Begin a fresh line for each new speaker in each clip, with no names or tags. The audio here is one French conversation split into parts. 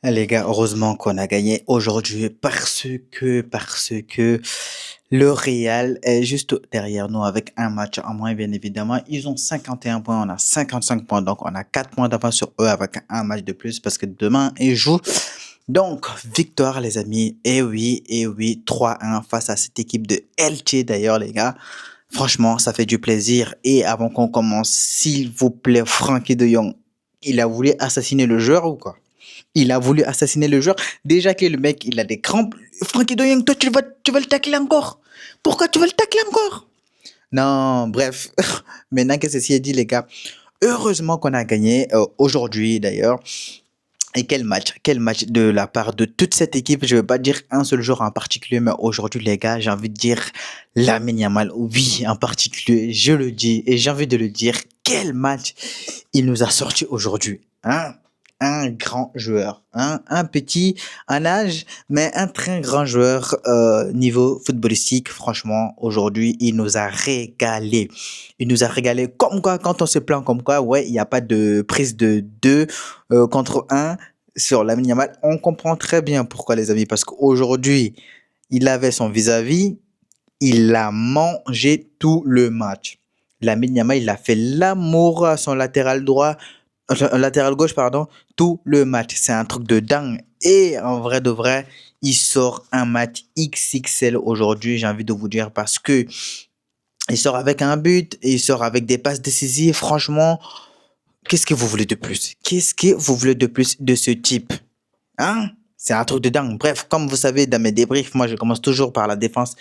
Les gars, heureusement qu'on a gagné aujourd'hui parce que le Real est juste derrière nous avec un match en moins, bien évidemment. Ils ont 51 points, on a 55 points, donc on a 4 points d'avance sur eux avec un match de plus parce que demain ils jouent. Donc, victoire les amis, et oui, 3-1 face à cette équipe de Elche d'ailleurs les gars. Franchement, ça fait du plaisir. Et avant qu'on commence, s'il vous plaît, Frankie de Jong, il a voulu assassiner le joueur ou quoi? Il a voulu assassiner le joueur. Déjà que le mec, il a des crampes. Frankie de Jong, toi, tu vas le tacler encore. Pourquoi tu vas le tacler encore? Non, bref. Maintenant que ceci est dit, les gars, heureusement qu'on a gagné aujourd'hui d'ailleurs. Et quel match de la part de toute cette équipe. Je ne veux pas dire un seul joueur en particulier, mais aujourd'hui, les gars, j'ai envie de dire Lamine Yamal. Oui, en particulier, je le dis et j'ai envie de le dire. Quel match il nous a sorti aujourd'hui, hein? Un grand joueur, hein? Un petit en âge, mais un très grand joueur niveau footballistique. Franchement, aujourd'hui, il nous a régalé. Il nous a régalé comme quoi, quand on se plaint comme quoi, ouais, il n'y a pas de prise de 2 contre un sur Lamine Yamal. On comprend très bien pourquoi, les amis, parce qu'aujourd'hui, il avait son vis-à-vis, il a mangé tout le match. Lamine Yamal, il a fait l'amour à son latéral droit, latéral gauche, pardon, tout le match. C'est un truc de dingue. Et en vrai de vrai, il sort un match XXL aujourd'hui, j'ai envie de vous dire, parce que il sort avec un but, il sort avec des passes décisives. Franchement, qu'est-ce que vous voulez de plus? Qu'est-ce que vous voulez de plus de ce type? Hein? C'est un truc de dingue. Bref, comme vous savez, dans mes débriefs, moi, je commence toujours par la défense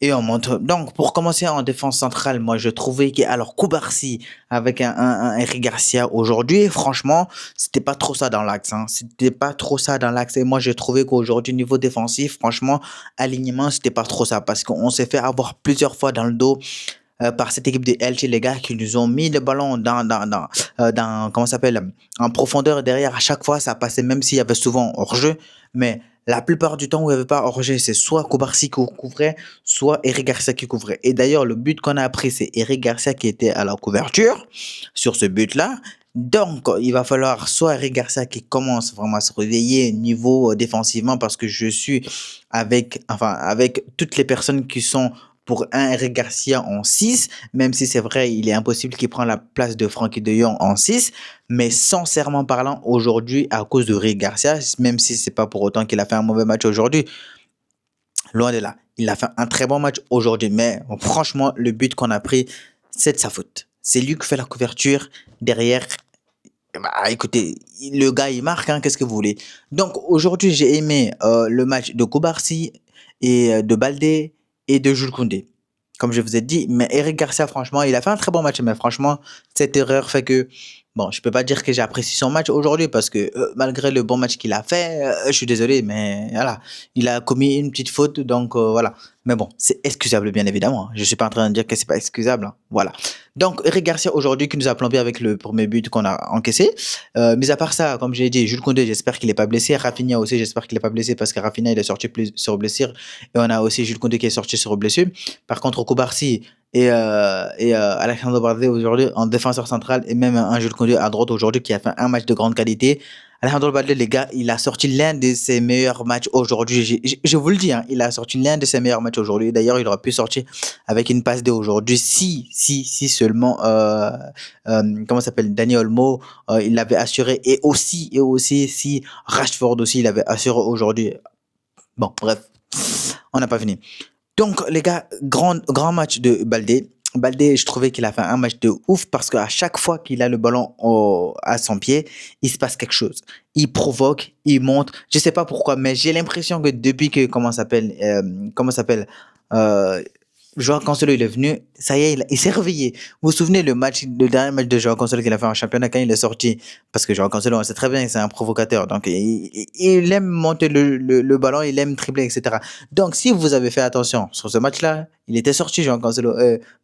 et on monte. Donc, pour commencer en défense centrale, moi, je trouvais que, alors, Koubarsi avec un Eric Garcia aujourd'hui, franchement, c'était pas trop ça dans l'axe, hein. C'était pas trop ça dans l'axe. Et moi, j'ai trouvé qu'aujourd'hui, niveau défensif, franchement, alignement, c'était pas trop ça parce qu'on s'est fait avoir plusieurs fois dans le dos par cette équipe de LG, les gars, qui nous ont mis le ballon dans comment ça s'appelle, en profondeur derrière. À chaque fois, ça passait, même s'il y avait souvent hors-jeu. Mais la plupart du temps où il n'y avait pas hors-jeu, c'est soit Koubarsi qui couvrait, soit Eric Garcia qui couvrait. Et d'ailleurs, le but qu'on a pris, c'est Eric Garcia qui était à la couverture sur ce but-là. Donc, il va falloir soit Eric Garcia qui commence vraiment à se réveiller niveau défensivement parce que je suis avec toutes les personnes qui sont pour un Eric Garcia en 6, même si c'est vrai, il est impossible qu'il prenne la place de Frankie de Jong en 6, mais sincèrement parlant, aujourd'hui, à cause de Eric Garcia, même si c'est pas pour autant qu'il a fait un mauvais match aujourd'hui, loin de là, il a fait un très bon match aujourd'hui, mais franchement, le but qu'on a pris, c'est de sa faute. C'est lui qui fait la couverture derrière. Bah, écoutez, le gars, il marque, hein, qu'est-ce que vous voulez. Donc, aujourd'hui, j'ai aimé le match de Koubarsi et de Baldé et de Jules Koundé. Comme je vous ai dit, mais Eric Garcia, franchement, il a fait un très bon match. Mais franchement, cette erreur fait que, bon, je peux pas dire que j'ai apprécié son match aujourd'hui parce que malgré le bon match qu'il a fait, je suis désolé, mais voilà, il a commis une petite faute, donc voilà. Mais bon, c'est excusable, bien évidemment. Je suis pas en train de dire que c'est pas excusable, hein. Voilà. Donc, Eric Garcia aujourd'hui qui nous a plombé avec le premier but qu'on a encaissé. Mis à part ça, comme j'ai dit, Jules Koundé, j'espère qu'il est pas blessé. Rafinha aussi, j'espère qu'il est pas blessé parce que Rafinha, il est sorti plus sur blessure. Et on a aussi Jules Koundé qui est sorti sur blessure. Par contre, Koubarsi et Alexandre Bardé aujourd'hui en défenseur central et même un Jules Koundé à droite aujourd'hui qui a fait un match de grande qualité. Alejandro Balde, les gars, il a sorti l'un de ses meilleurs matchs aujourd'hui. Je vous le dis, hein, il a sorti l'un de ses meilleurs matchs aujourd'hui. D'ailleurs, il aurait pu sortir avec une passe d'aujourd'hui si seulement, comment ça s'appelle, Dani Olmo, il l'avait assuré. Et aussi, si Rashford aussi, il avait assuré aujourd'hui. Bon, bref, on n'a pas fini. Donc, les gars, grand match de Baldé. Baldé, je trouvais qu'il a fait un match de ouf parce qu'à chaque fois qu'il a le ballon à son pied, il se passe quelque chose. Il provoque, il monte. Je sais pas pourquoi, mais j'ai l'impression que depuis que, comment ça s'appelle, euh, Joao Cancelo, il est venu, ça y est, il s'est réveillé. Vous vous souvenez le dernier match de Joao Cancelo qu'il a fait en championnat quand il est sorti? Parce que Joao Cancelo, on sait très bien que c'est un provocateur. Donc, il aime monter le ballon, il aime tripler, etc. Donc, si vous avez fait attention sur ce match-là, il était sorti, Joao Cancelo.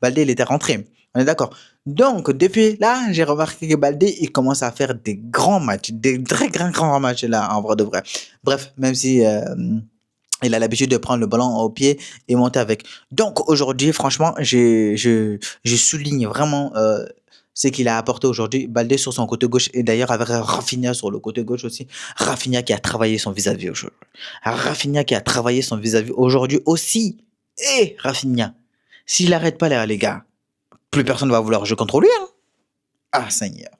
Baldé, il était rentré. On est d'accord. Donc, depuis là, j'ai remarqué que Baldé, il commence à faire des grands matchs, des très grands matchs là, en vrai de vrai. Bref, même si il a l'habitude de prendre le ballon au pied et monter avec. Donc aujourd'hui, franchement, je souligne vraiment c'est qu'il a apporté aujourd'hui Baldé sur son côté gauche et d'ailleurs avec Rafinha sur le côté gauche aussi. Rafinha qui a travaillé son vis-à-vis aujourd'hui. Rafinha qui a travaillé son vis-à-vis aujourd'hui aussi. Et Rafinha, s'il n'arrête pas là, les gars, plus personne ne va vouloir jouer contre lui. Hein. Ah, Seigneur.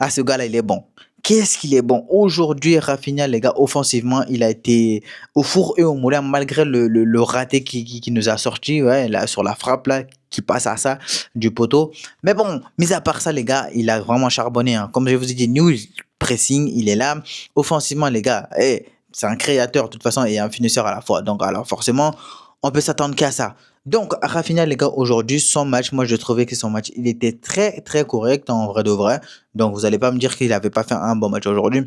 Ah, ce gars-là, il est bon. Qu'est-ce qu'il est bon. Aujourd'hui, Rafinha, les gars, offensivement, il a été au four et au moulin, malgré le raté qui nous a sorti, ouais, là, sur la frappe, là, qui passe à ça, du poteau. Mais bon, mis à part ça, les gars, il a vraiment charbonné. Hein. Comme je vous ai dit, new pressing, il est là. Offensivement, les gars, c'est un créateur, de toute façon, et un finisseur à la fois. Donc, alors, forcément, on peut s'attendre qu'à ça. Donc, Rafinha, les gars, aujourd'hui, son match, moi, je trouvais que son match, il était très, très correct en vrai de vrai. Donc, vous allez pas me dire qu'il n'avait pas fait un bon match aujourd'hui.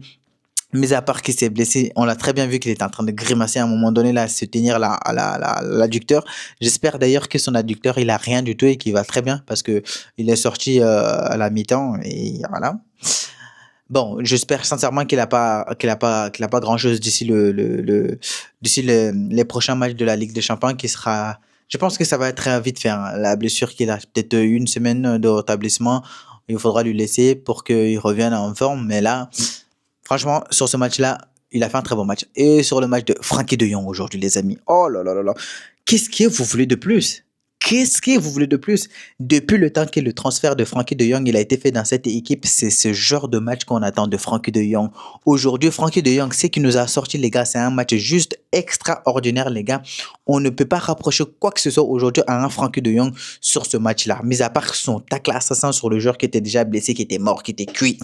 Mais à part qu'il s'est blessé, on l'a très bien vu qu'il était en train de grimacer à un moment donné, là, se tenir l'adducteur. J'espère d'ailleurs que son adducteur, il a rien du tout et qu'il va très bien parce que il est sorti à la mi-temps et voilà. Bon, j'espère sincèrement qu'il a pas grand chose d'ici d'ici les prochains matchs de la Ligue des Champions qui sera, je pense que ça va être très vite fait, hein. La blessure qu'il a, peut-être une semaine de rétablissement, il faudra lui laisser pour qu'il revienne en forme. Mais là, franchement, sur ce match-là, il a fait un très bon match. Et sur le match de Frankie de Jong aujourd'hui, les amis. Oh là là là là. Qu'est-ce que vous voulez de plus? Qu'est-ce que vous voulez de plus? Depuis le temps que le transfert de Frankie de Jong il a été fait dans cette équipe, c'est ce genre de match qu'on attend de Frankie de Jong. Aujourd'hui, Frankie de Jong, ce qui nous a sorti, les gars, c'est un match juste extraordinaire, les gars. On ne peut pas rapprocher quoi que ce soit aujourd'hui à un Frankie de Jong sur ce match-là. Mis à part son tacle assassin sur le joueur qui était déjà blessé, qui était mort, qui était cuit.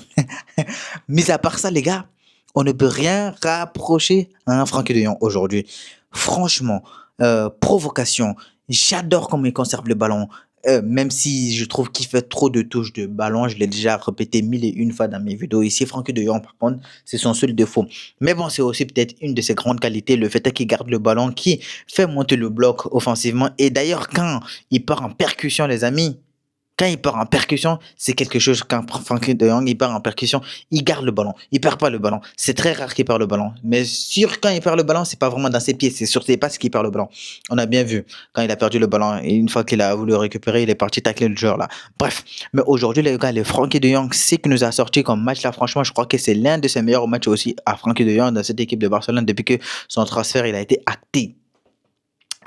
Mis à part ça, les gars, on ne peut rien rapprocher à un Frankie de Jong aujourd'hui. Franchement, provocation. J'adore comment il conserve le ballon. Même si je trouve qu'il fait trop de touches de ballon, je l'ai déjà répété mille et une fois dans mes vidéos ici. Francky de Jong, par contre, c'est son seul défaut. Mais bon, c'est aussi peut-être une de ses grandes qualités, le fait qu'il garde le ballon, qui fait monter le bloc offensivement. Et d'ailleurs, quand il part en percussion, les amis, quand il part en percussion, c'est quelque chose. Quand Frankie de Jong il part en percussion, il garde le ballon. Il perd pas le ballon. C'est très rare qu'il perd le ballon. Mais sur quand il perd le ballon, c'est pas vraiment dans ses pieds, c'est sur ses passes qu'il perd le ballon. On a bien vu quand il a perdu le ballon et une fois qu'il a voulu le récupérer, il est parti tacler le joueur là. Bref, mais aujourd'hui les gars, le Frankie de Jong, c'est qui nous a sorti comme match là. Franchement, je crois que c'est l'un de ses meilleurs matchs aussi à Frankie de Jong dans cette équipe de Barcelone depuis que son transfert il a été acté.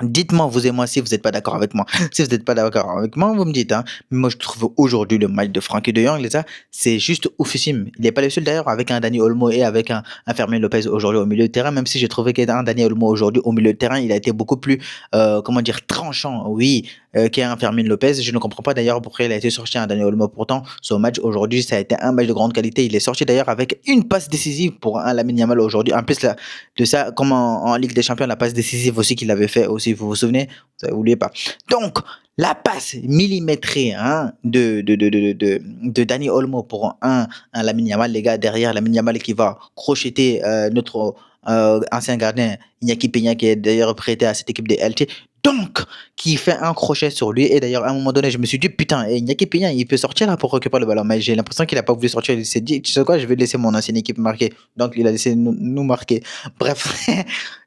Dites-moi, vous et moi, si vous n'êtes pas d'accord avec moi. Si vous n'êtes pas d'accord avec moi, vous me dites. Hein. Mais moi, je trouve aujourd'hui le match de Frankie de Jong, les gars, c'est juste oufissime. Il n'est pas le seul d'ailleurs, avec un Dani Olmo et avec un Fermin Lopez aujourd'hui au milieu de terrain, même si j'ai trouvé qu'un Dani Olmo aujourd'hui au milieu de terrain, il a été beaucoup plus, comment dire, tranchant, oui, qu'un Fermin Lopez. Je ne comprends pas d'ailleurs pourquoi il a été sorti un Dani Olmo. Pourtant, son match aujourd'hui, ça a été un match de grande qualité. Il est sorti d'ailleurs avec une passe décisive pour un Lamine Yamal aujourd'hui. En plus, là, de ça, comme en Ligue des Champions, la passe décisive aussi qu'il avait fait aussi, vous vous souvenez? Vous n'oubliez pas. Donc, la passe millimétrée hein, de Dani Olmo pour un Lamine Yamal, les gars, derrière Lamine Yamal qui va crocheter notre ancien gardien Iñaki Peña qui est d'ailleurs prêté à cette équipe des LT. Donc, qui fait un crochet sur lui. Et d'ailleurs, à un moment donné, je me suis dit, putain, Iñaki Peña, il peut sortir là pour récupérer le ballon. Mais j'ai l'impression qu'il n'a pas voulu sortir. Il s'est dit, tu sais quoi, je vais laisser mon ancienne équipe marquer. Donc, il a laissé nous marquer. Bref.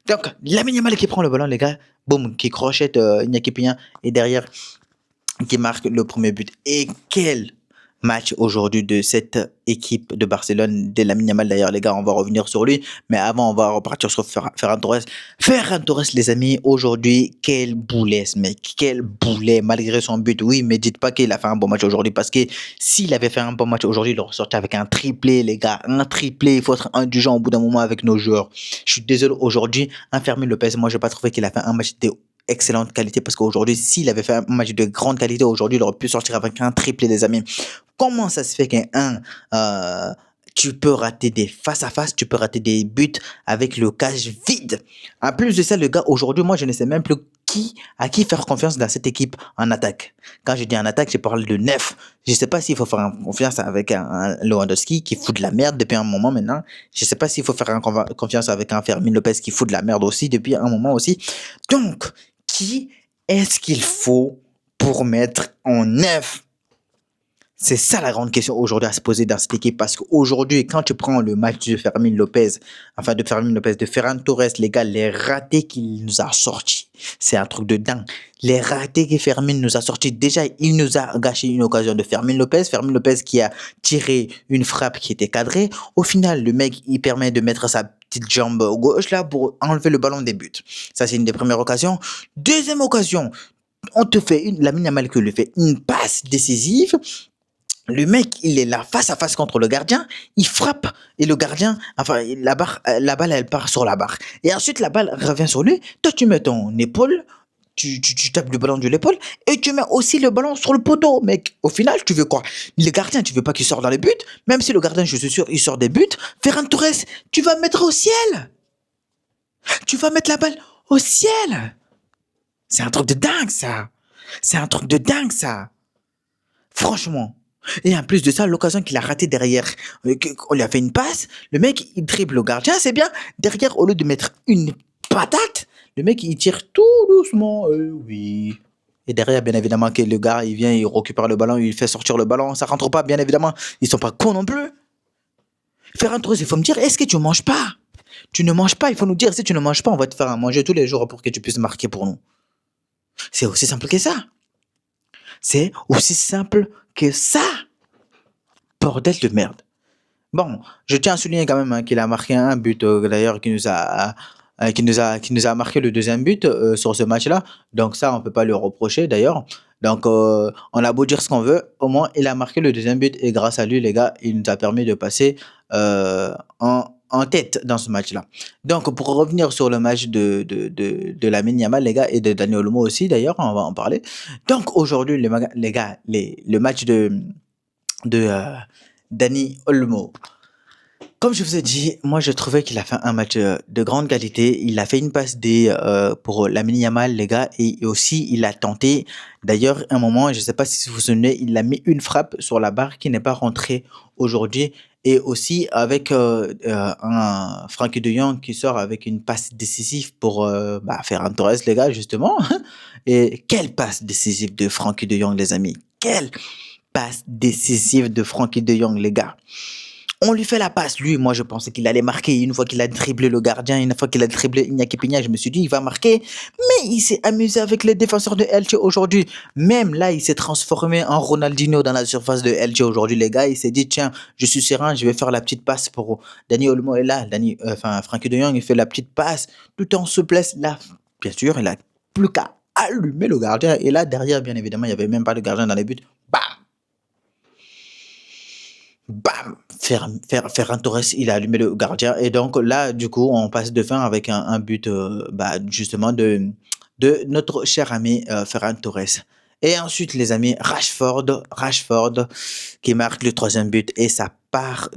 Donc, Lamine Yamal qui prend le ballon, les gars. Boum, qui crochette Iñaki Peña. Et derrière, qui marque le premier but. Et quel match aujourd'hui de cette équipe de Barcelone, de Lamine Yamal d'ailleurs les gars, on va revenir sur lui, mais avant on va repartir sur Ferran Torres. Ferran Torres les amis, aujourd'hui, quel boulet ce mec, quel boulet malgré son but, oui, mais dites pas qu'il a fait un bon match aujourd'hui parce que s'il avait fait un bon match aujourd'hui, il aurait sorti avec un triplé les gars, un triplé, il faut être indulgent au bout d'un moment avec nos joueurs. Je suis désolé aujourd'hui, un Fermin Lopez, moi je n'ai pas trouvé qu'il a fait un match de excellente qualité parce qu'aujourd'hui s'il avait fait un match de grande qualité aujourd'hui il aurait pu sortir avec un triplé les amis. Comment ça se fait qu'un tu peux rater des face à face, tu peux rater des buts avec le cage vide. En plus de ça, le gars, aujourd'hui, moi, je ne sais même plus à qui faire confiance dans cette équipe en attaque. Quand je dis en attaque, je parle de neuf. Je ne sais pas s'il faut faire confiance avec un Lewandowski qui fout de la merde depuis un moment maintenant. Je ne sais pas s'il faut faire confiance avec un Fermin Lopez qui fout de la merde aussi depuis un moment aussi. Donc, qui est-ce qu'il faut pour mettre en neuf? C'est ça la grande question aujourd'hui à se poser dans cette équipe parce qu'aujourd'hui, quand tu prends le match de Fermin Lopez, enfin de Fermin Lopez, de Ferran Torres, les gars, les ratés qu'il nous a sortis, c'est un truc de dingue. Les ratés que Fermin nous a sortis, déjà, il nous a gâché une occasion de Fermin Lopez qui a tiré une frappe qui était cadrée. Au final, le mec, il permet de mettre sa petite jambe gauche là pour enlever le ballon des buts. Ça, c'est une des premières occasions. Deuxième occasion, on te fait une, Lamine Yamal qui lui fait une passe décisive. Le mec, il est là face à face contre le gardien, il frappe et le gardien, enfin la balle elle part sur la barre. Et ensuite la balle revient sur lui. Toi tu mets ton épaule, tu tapes le ballon de l'épaule et tu mets aussi le ballon sur le poteau. Mec, au final tu veux quoi? Le gardien, tu veux pas qu'il sorte dans les buts? Même si le gardien, je suis sûr, il sort des buts. Ferran Torres, tu vas mettre au ciel. Tu vas mettre la balle au ciel. C'est un truc de dingue ça. C'est un truc de dingue ça. Franchement. Et en plus de ça, l'occasion qu'il a raté derrière, on lui a fait une passe, le mec il dribble le gardien, c'est bien. Derrière, au lieu de mettre une patate, le mec il tire tout doucement, oui. Et derrière, bien évidemment, que le gars il vient, il récupère le ballon, il fait sortir le ballon, ça rentre pas, bien évidemment. Ils sont pas cons non plus. Faire un truc, il faut me dire, est-ce que tu manges pas? Tu ne manges pas, il faut nous dire, si tu ne manges pas, on va te faire à manger tous les jours pour que tu puisses marquer pour nous. C'est aussi simple que ça. C'est aussi simple que ça. Bordel de merde. Bon, je tiens à souligner quand même hein, qu'il a marqué un but d'ailleurs qui nous a marqué le deuxième but sur ce match-là. Donc ça, on peut pas le reprocher d'ailleurs. Donc on a beau dire ce qu'on veut, au moins il a marqué le deuxième but et grâce à lui, les gars, il nous a permis de passer en tête dans ce match-là. Donc pour revenir sur le match de Lamine Yamal, les gars, et de Dani Olmo aussi d'ailleurs, on va en parler. Donc aujourd'hui, les gars, le match de Dani Olmo. Comme je vous ai dit, moi je trouvais qu'il a fait un match de grande qualité. Il a fait une passe D pour Lamine Yamal, les gars, et aussi il a tenté. D'ailleurs, un moment, je ne sais pas si vous vous souvenez, il a mis une frappe sur la barre qui n'est pas rentrée aujourd'hui. Et aussi avec un Frankie de Jong qui sort avec une passe décisive pour Ferran Torres, les gars, justement. Et quelle passe décisive de Frankie de Jong, les amis. Quelle passe décisive de Frankie de Jong, les gars. On lui fait la passe. Lui, moi, je pensais qu'il allait marquer. Une fois qu'il a dribblé le gardien, une fois qu'il a dribblé Iñaki Pina, je me suis dit, il va marquer. Mais il s'est amusé avec les défenseurs de Elche aujourd'hui. Même là, il s'est transformé en Ronaldinho dans la surface de Elche aujourd'hui, les gars. Il s'est dit, tiens, je suis serein, je vais faire la petite passe pour Dani Olmo. Et là, Frankie de Jong, il fait la petite passe tout en souplesse. Là, bien sûr, il a plus qu'à allumer le gardien. Et là, derrière, bien évidemment, il n'y avait même pas de gardien dans les buts. Bam! Bam! Ferran Torres, il a allumé le gardien. Et donc là, du coup, on passe de fin avec un but, justement, de notre cher ami Ferran Torres. Et ensuite, les amis, Rashford qui marque le troisième but. Et ça part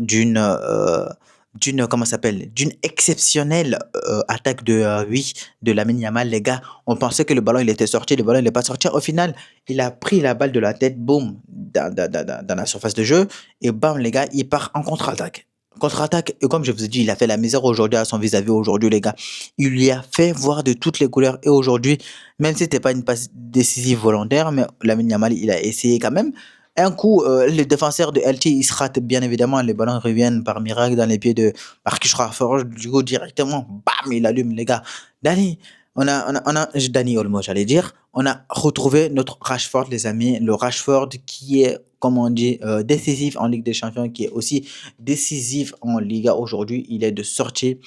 comment ça s'appelle, d'une exceptionnelle attaque de Lamine Yamal, les gars. On pensait que le ballon il était sorti, le ballon il n'est pas sorti. Au final, il a pris la balle de la tête, boum, dans la surface de jeu, et bam, les gars, il part en contre-attaque. Contre-attaque, et comme je vous ai dit, il a fait la misère aujourd'hui à son vis-à-vis aujourd'hui, les gars. Il lui a fait voir de toutes les couleurs, et aujourd'hui, même si c'était pas une passe décisive volontaire, mais Lamine Yamal, il a essayé quand même. Un coup, le défenseur de LT, il se rate bien évidemment, les ballons reviennent par miracle dans les pieds de Marcus Rashford, du coup directement, bam, il allume les gars. Dani, Dani Olmo, j'allais dire, on a retrouvé notre Rashford, les amis, le Rashford qui est, comme on dit, décisif en Ligue des Champions, qui est aussi décisif en Liga aujourd'hui, il est de sortie.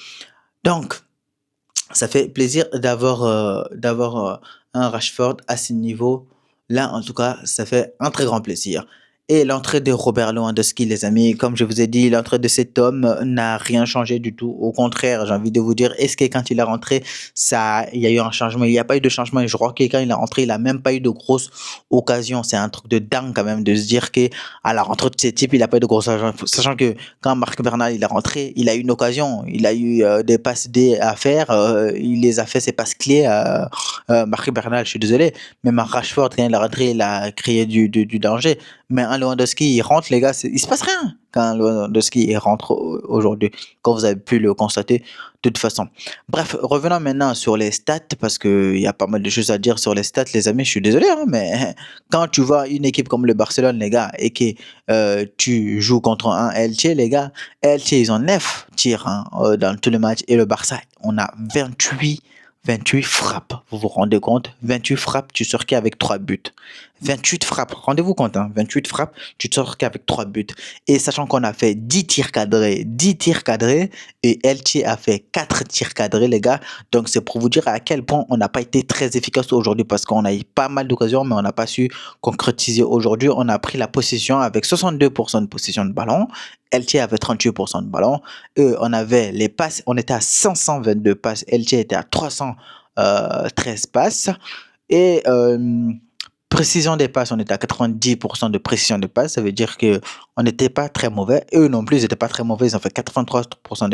Donc, ça fait plaisir d'avoir un Rashford à ce niveau. Là, en tout cas, ça fait un très grand plaisir. Et l'entrée de Robert Lewandowski, les amis, comme je vous ai dit, l'entrée de cet homme n'a rien changé du tout. Au contraire, j'ai envie de vous dire, est-ce que quand il est rentré, il y a eu un changement? Il n'y a pas eu de changement. Et je crois que quand il est rentré, il n'a même pas eu de grosses occasions. C'est un truc de dingue quand même de se dire que à la rentrée de ce type, il n'a pas eu de grosses occasions. Sachant que quand Marc Bernal il est rentré, il a eu une occasion. Il a eu des passes D à faire. Il les a fait, ses passes clés. Marc Bernal, je suis désolé. Même à Rashford, quand il est rentré, il a créé du danger. Mais un Lewandowski, il rentre, les gars, il se passe rien quand un Lewandowski il rentre aujourd'hui, quand vous avez pu le constater de toute façon. Bref, revenons maintenant sur les stats, parce qu'il y a pas mal de choses à dire sur les stats, les amis. Je suis désolé, hein, mais quand tu vois une équipe comme le Barcelone, les gars, et que tu joues contre un Elche, les gars, Elche, ils ont 9 tirs, hein, dans tout le match, et le Barça, on a 28 frappes. Vous vous rendez compte? 28 frappes, tu sors qu'avec 3 buts. 28 frappes, rendez-vous compte, hein, 28 frappes, tu te sors qu'avec 3 buts. Et sachant qu'on a fait 10 tirs cadrés, et Elche a fait 4 tirs cadrés, les gars. Donc c'est pour vous dire à quel point on n'a pas été très efficace aujourd'hui, parce qu'on a eu pas mal d'occasions, mais on n'a pas su concrétiser aujourd'hui. On a pris la possession avec 62% de possession de ballon. Elche avait 38% de ballon. On avait les passes, on était à 522 passes. Elche était à 313 passes. Et précision des passes, on était à 90% de précision de passes. Ça veut dire que on n'était pas très mauvais. Eux non plus, ils n'étaient pas très mauvais. Ils ont fait 83%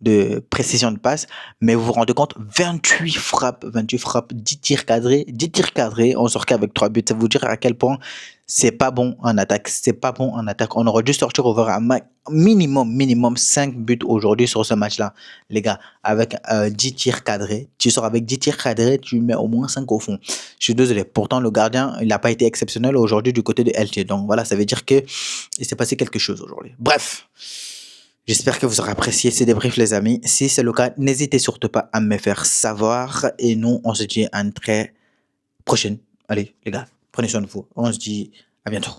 de précision de passe. Mais vous vous rendez compte, 28 frappes, 10 tirs cadrés. On sort qu'avec 3 buts. Ça veut vous dire à quel point c'est pas bon en attaque. C'est pas bon en attaque. On aurait dû sortir over un minimum 5 buts aujourd'hui sur ce match-là, les gars. Avec 10 tirs cadrés. Tu sors avec 10 tirs cadrés, tu mets au moins 5 au fond. Je suis désolé. Pourtant, le gardien, il n'a pas été exceptionnel aujourd'hui du côté de LT. Donc voilà, ça veut dire que il s'est passé quelque chose aujourd'hui. Bref, j'espère que vous aurez apprécié ces débriefs, les amis. Si c'est le cas, n'hésitez surtout pas à me faire savoir. Et nous, on se dit à une très prochaine. Allez, les gars, prenez soin de vous. On se dit à bientôt.